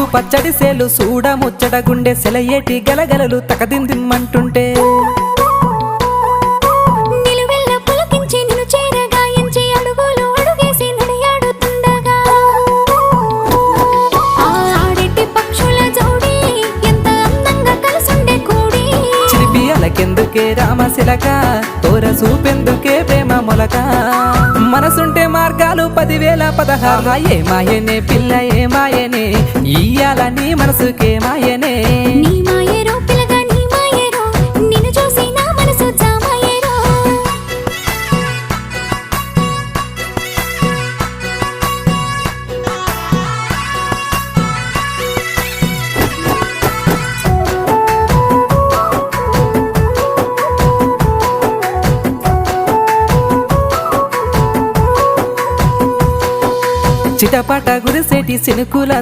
ముద్దు పచ్చడి సేలు సూడ ముచ్చట గుండె సెలయేటి గలగలలు తకదిందిమ్మంటుంటే నిలువెల్ల పులకించి నిన్ను చేరగాయించి అడుగులు అడుగేసి నడియాడుతుండగా ఆడెట్టి పక్షుల జోడి ఎంత అందంగా కలుసుండే కూడి చిలిపి అలకెందుకే రామశిలక తోర సూపెందుకే ప్రేమ మొలక మనసుంటే మార్గాలు 10,016 ఏ మాయనే పిల్ల ఏ మాయనే ఇయ్యాల నీ మనసుకే మాయనే నీ మాయేరో పిల్లగా నీ మాయేరో నిన్ను చూసి నా మనసు జామాయేరో చిటపట గురిసేటి సినుకులతో